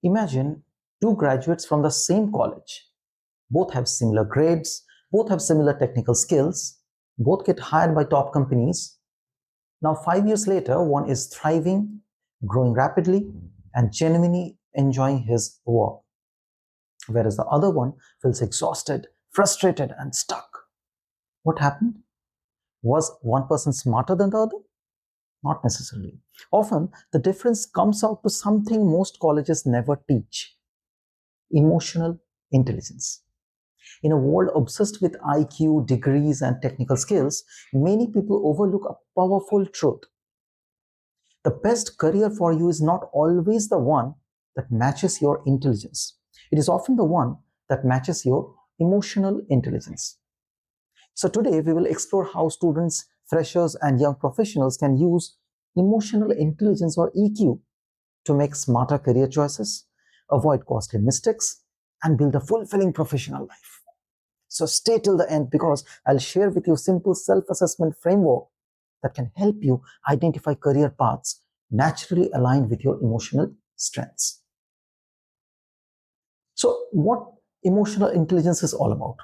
Imagine two graduates from the same college. Both have similar grades, both have similar technical skills, both get hired by top companies. Now, 5 years later, one is thriving, growing rapidly, and genuinely enjoying his work, whereas the other one feels exhausted, frustrated, and stuck. What happened? Was one person smarter than the other? Not necessarily. Often, the difference comes out to something most colleges never teach: emotional intelligence. In a world obsessed with IQ, degrees, and technical skills, many people overlook a powerful truth. The best career for you is not always the one that matches your intelligence. It is often the one that matches your emotional intelligence. So today we will explore how students, freshers, and young professionals can use emotional intelligence, or EQ, to make smarter career choices, avoid costly mistakes, and build a fulfilling professional life. So stay till the end, because I'll share with you simple self-assessment framework that can help you identify career paths naturally aligned with your emotional strengths. So what emotional intelligence is all about?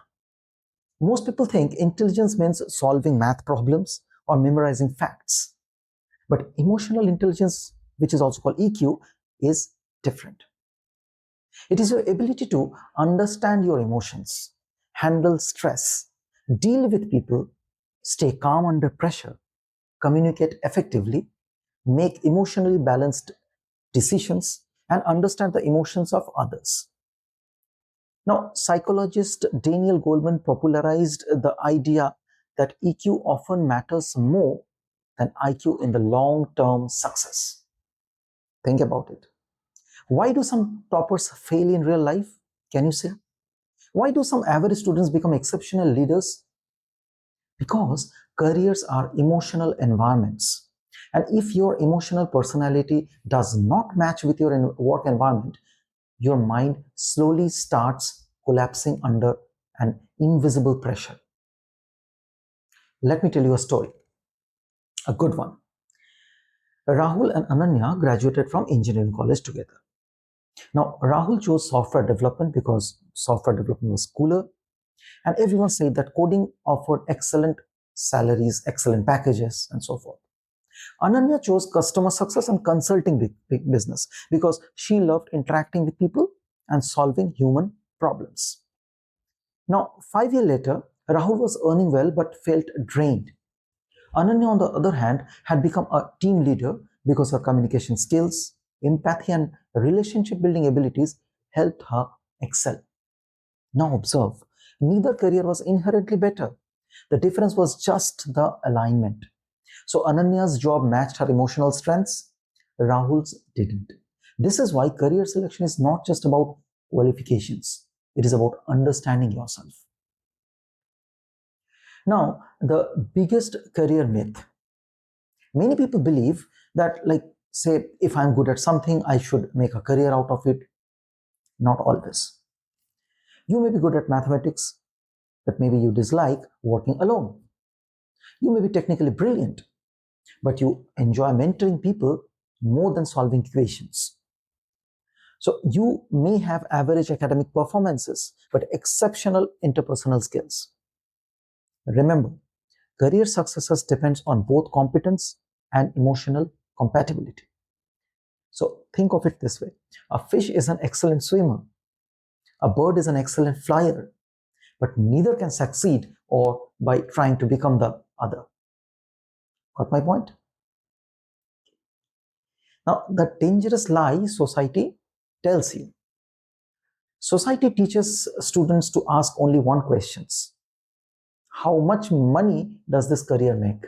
Most people think intelligence means solving math problems or memorizing facts. But emotional intelligence, which is also called EQ, is different. It is your ability to understand your emotions, handle stress, deal with people, stay calm under pressure, communicate effectively, make emotionally balanced decisions, and understand the emotions of others. Now, psychologist Daniel Goleman popularized the idea that EQ often matters more than IQ in the long-term success. Think about it. Why do some toppers fail in real life? Can you say? Why do some average students become exceptional leaders? Because careers are emotional environments. And if your emotional personality does not match with your work environment, your mind slowly starts collapsing under an invisible pressure. Let me tell you a story, a good one. Rahul and Ananya graduated from engineering college together. Now, Rahul chose software development because software development was cooler, and everyone said that coding offered excellent salaries, excellent packages, and so forth. Ananya chose customer success and consulting big business because she loved interacting with people and solving human problems. Now, 5 years later, Rahul was earning well but felt drained. Ananya, on the other hand, had become a team leader because her communication skills, empathy, and relationship building abilities helped her excel. Now observe, neither career was inherently better. The difference was just the alignment. So Ananya's job matched her emotional strengths, Rahul's didn't. This is why career selection is not just about qualifications. It is about understanding yourself. Now, the biggest career myth. Many people believe that, like, say, if I'm good at something, I should make a career out of it. Not always. You may be good at mathematics, but maybe you dislike working alone. You may be technically brilliant, but you enjoy mentoring people more than solving equations. So you may have average academic performances, but exceptional interpersonal skills. Remember, career success depends on both competence and emotional compatibility. So think of it this way. A fish is an excellent swimmer. A bird is an excellent flyer, but neither can succeed or by trying to become the other. Got my point? Now, the dangerous lie society tells you. Society teaches students to ask only one question: how much money does this career make?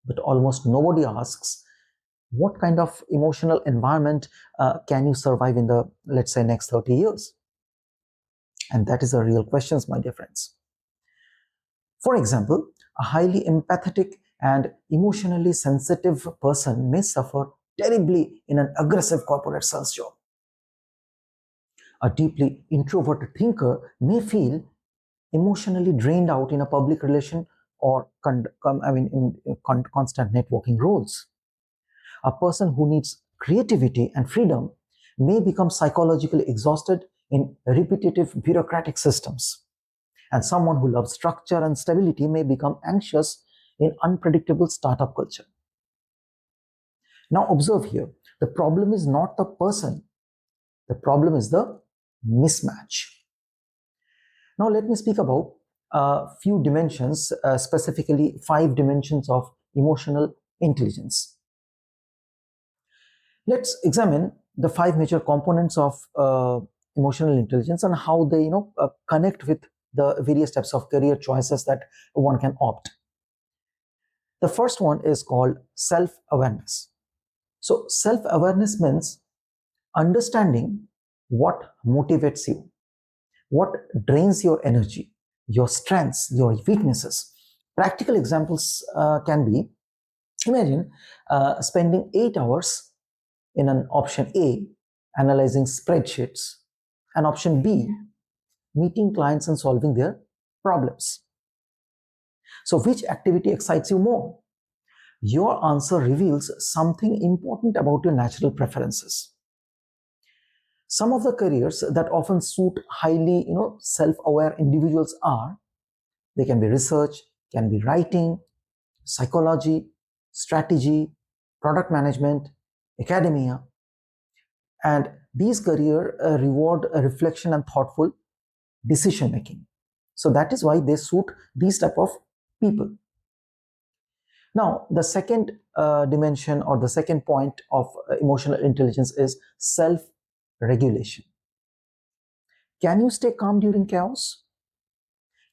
But almost nobody asks, what kind of emotional environment can you survive in the, let's say, next 30 years? And that is a real question, my dear friends. For example, a highly empathetic and emotionally sensitive person may suffer terribly in an aggressive corporate sales job. A deeply introverted thinker may feel emotionally drained out in a public relation or in constant networking roles. A person who needs creativity and freedom may become psychologically exhausted in repetitive bureaucratic systems. And someone who loves structure and stability may become anxious in unpredictable startup culture. Now observe here, the problem is not the person, the problem is the mismatch. Now let me speak about a few dimensions, specifically 5 dimensions of emotional intelligence. Let's examine the 5 major components of emotional intelligence and how they connect with the various types of career choices that one can opt. The first one is called self-awareness. So self-awareness means understanding what motivates you, what drains your energy, your strengths, your weaknesses. Practical examples can be, imagine spending 8 hours in an option A, analyzing spreadsheets, and option B, meeting clients and solving their problems. So which activity excites you more? Your answer reveals something important about your natural preferences. Some of the careers that often suit highly self-aware individuals are, they can be research, can be writing, psychology, strategy, product management, academia. And these careers reward reflection and thoughtful decision making. So that is why they suit these type of people. Now, the second dimension or the second point of emotional intelligence is self-regulation. Can you stay calm during chaos?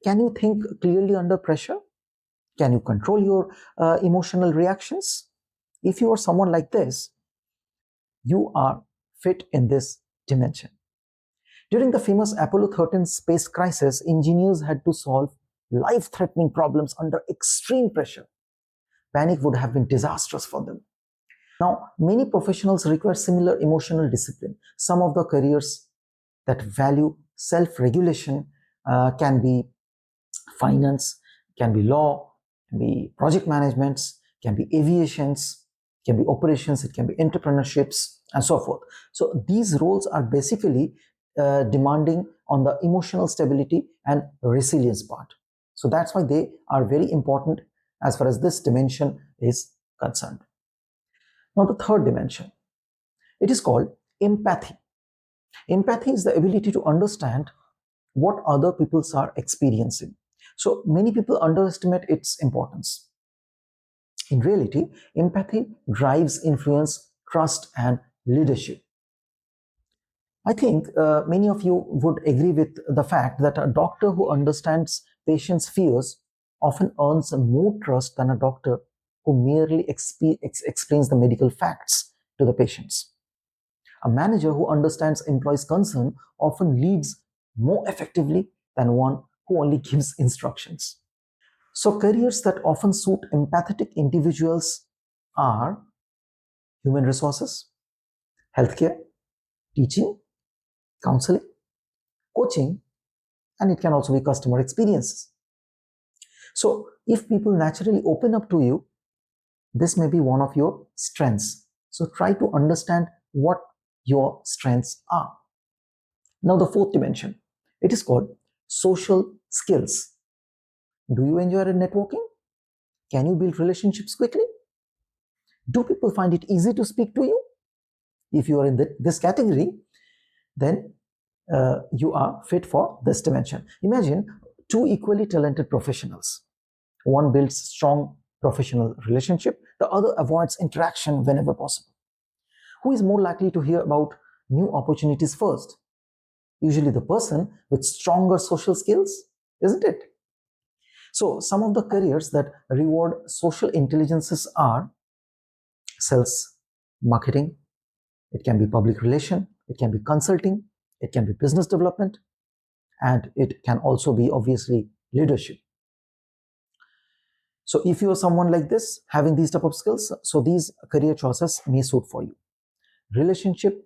Can you think clearly under pressure? Can you control your emotional reactions? If you are someone like this, you are fit in this dimension. During the famous Apollo 13 space crisis, engineers had to solve life-threatening problems under extreme pressure. Panic would have been disastrous for them. Now, many professionals require similar emotional discipline. Some of the careers that value self-regulation can be finance, can be law, can be project managements, can be aviations, can be operations, it can be entrepreneurships, and so forth. So these roles are basically demanding on the emotional stability and resilience part. So that's why they are very important as far as this dimension is concerned. Now the third dimension, it is called empathy. Empathy is the ability to understand what other people are experiencing. So many people underestimate its importance. In reality, empathy drives influence, trust, and leadership. I think many of you would agree with the fact that a doctor who understands patients' fears often earns more trust than a doctor who merely explains the medical facts to the patients. A manager who understands employees' concern often leads more effectively than one who only gives instructions. So careers that often suit empathetic individuals are human resources, healthcare, teaching, counseling, coaching, and it can also be customer experiences. So if people naturally open up to you, this may be one of your strengths. So try to understand what your strengths are. Now the fourth dimension, it is called social skills. Do you enjoy networking? Can you build relationships quickly? Do people find it easy to speak to you? If you are in this category, then you are fit for this dimension. Imagine 2 equally talented professionals. One builds strong professional relationship, the other avoids interaction whenever possible. Who is more likely to hear about new opportunities first? Usually the person with stronger social skills, isn't it? So some of the careers that reward social intelligences are sales, marketing, it can be public relation, it can be consulting, it can be business development, and it can also be obviously leadership. So if you are someone like this, having these type of skills, so these career choices may suit for you. Relationships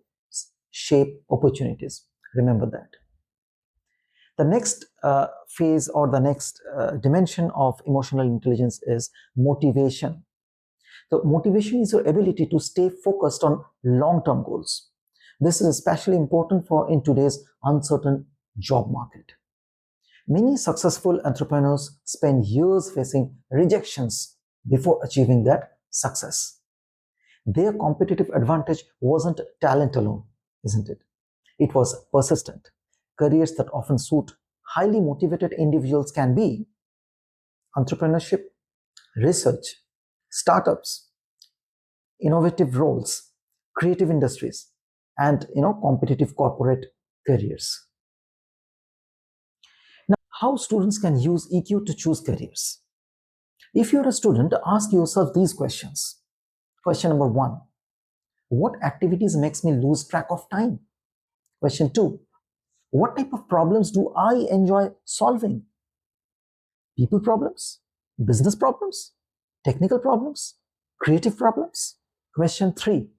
shape opportunities. Remember that. The next phase or the next dimension of emotional intelligence is motivation. So motivation is your ability to stay focused on long-term goals. This is especially important in today's uncertain job market. Many successful entrepreneurs spend years facing rejections before achieving that success. Their competitive advantage wasn't talent alone, isn't it? It was persistent. Careers that often suit highly motivated individuals can be entrepreneurship, research, startups, innovative roles, creative industries, and competitive corporate careers. Now, how students can use EQ to choose careers? If you're a student, ask yourself these questions. Question number 1, what activities makes me lose track of time? Question 2, what type of problems do I enjoy solving? People problems, business problems, technical problems, creative problems? Question 3,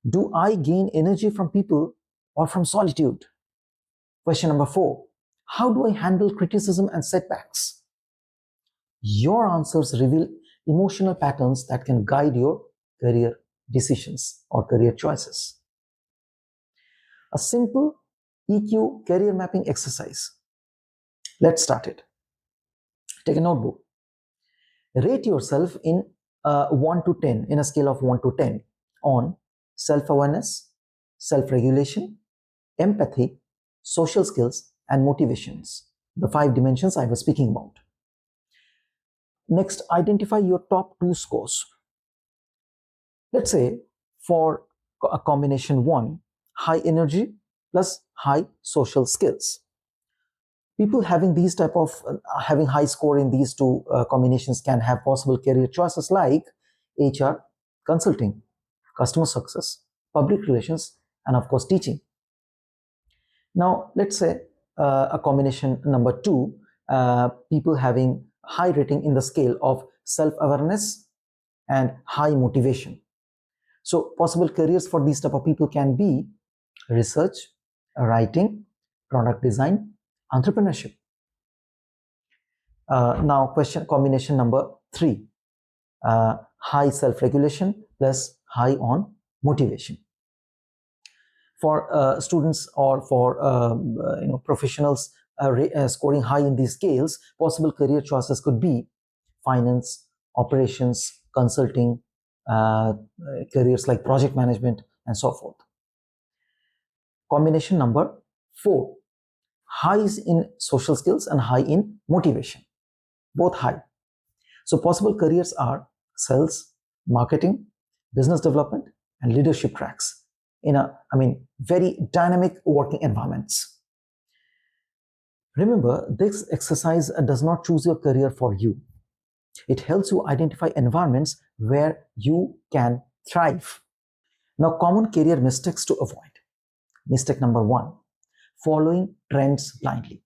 do I gain energy from people or from solitude? Question number 4, how do I handle criticism and setbacks? Your answers reveal emotional patterns that can guide your career decisions or career choices. A simple EQ career mapping exercise. Let's start it. Take a notebook. Rate yourself in 1 to 10, in a scale of 1 to 10, on self-awareness, self-regulation, empathy, social skills, and motivations, the 5 dimensions I was speaking about. Next, identify your top 2 scores. Let's say for a combination 1, high energy plus high social skills. People having these type of having high score in these 2 combinations can have possible career choices like HR, consulting, customer success, public relations, and of course teaching. Now let's say a combination number 2, people having high rating in the scale of self-awareness and high motivation. So possible careers for these type of people can be research, writing, product design, entrepreneurship. Now combination number 3, high self-regulation plus high on motivation. For students or for professionals scoring high in these scales, possible career choices could be finance, operations, consulting, careers like project management, and so forth. Combination number 4, highs in social skills and high in motivation, both high. So possible careers are sales, marketing, business development, and leadership tracks in very dynamic working environments. Remember, this exercise does not choose your career for you. It helps you identify environments where you can thrive. Now, common career mistakes to avoid. Mistake number 1, following trends blindly.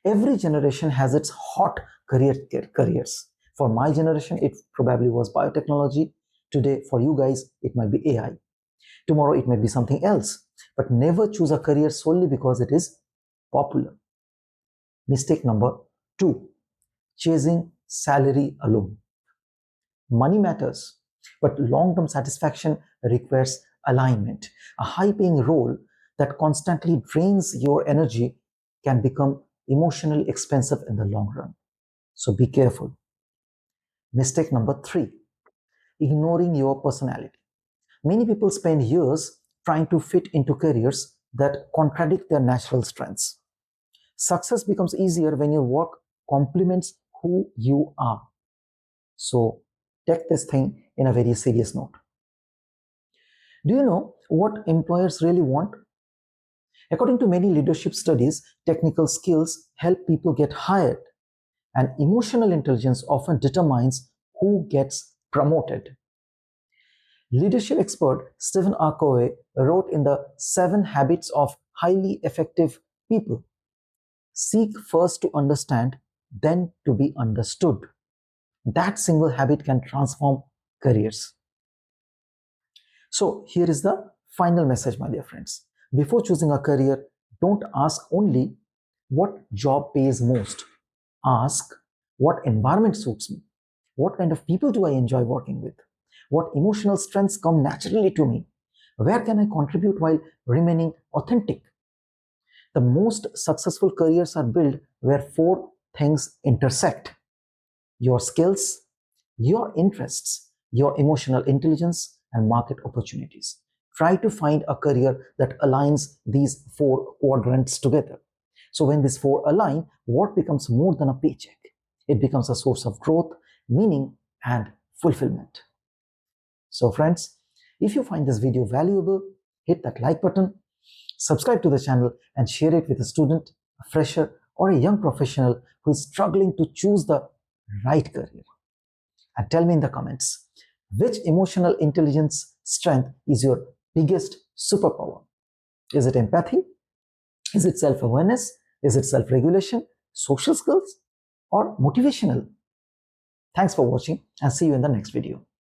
Every generation has its hot careers. For my generation, it probably was biotechnology. Today, for you guys, it might be AI. Tomorrow, it might be something else. But never choose a career solely because it is popular. Mistake number 2, chasing salary alone. Money matters, but long-term satisfaction requires alignment. A high-paying role that constantly drains your energy can become emotionally expensive in the long run. So be careful. Mistake number 3, ignoring your personality. Many people spend years trying to fit into careers that contradict their natural strengths. Success becomes easier when your work complements who you are. So take this thing in a very serious note. Do you know what employers really want? According to many leadership studies, technical skills help people get hired, and emotional intelligence often determines who gets promoted. Leadership expert Stephen R. Covey wrote in the 7 Habits of Highly Effective People, seek first to understand, then to be understood. That single habit can transform careers. So here is the final message, my dear friends. Before choosing a career, don't ask only what job pays most. Ask what environment suits me. What kind of people do I enjoy working with? What emotional strengths come naturally to me? Where can I contribute while remaining authentic? The most successful careers are built where four things intersect: your skills, your interests, your emotional intelligence, and market opportunities. Try to find a career that aligns these four quadrants together. So, when these four align, what becomes more than a paycheck? It becomes a source of growth, meaning, and fulfillment. So, friends, if you find this video valuable, hit that like button, subscribe to the channel, and share it with a student, a fresher, or a young professional who is struggling to choose the right career. And tell me in the comments, which emotional intelligence strength is your biggest superpower? Is it empathy? Is it self-awareness? Is it self-regulation, social skills, or motivational? Thanks for watching and see you in the next video.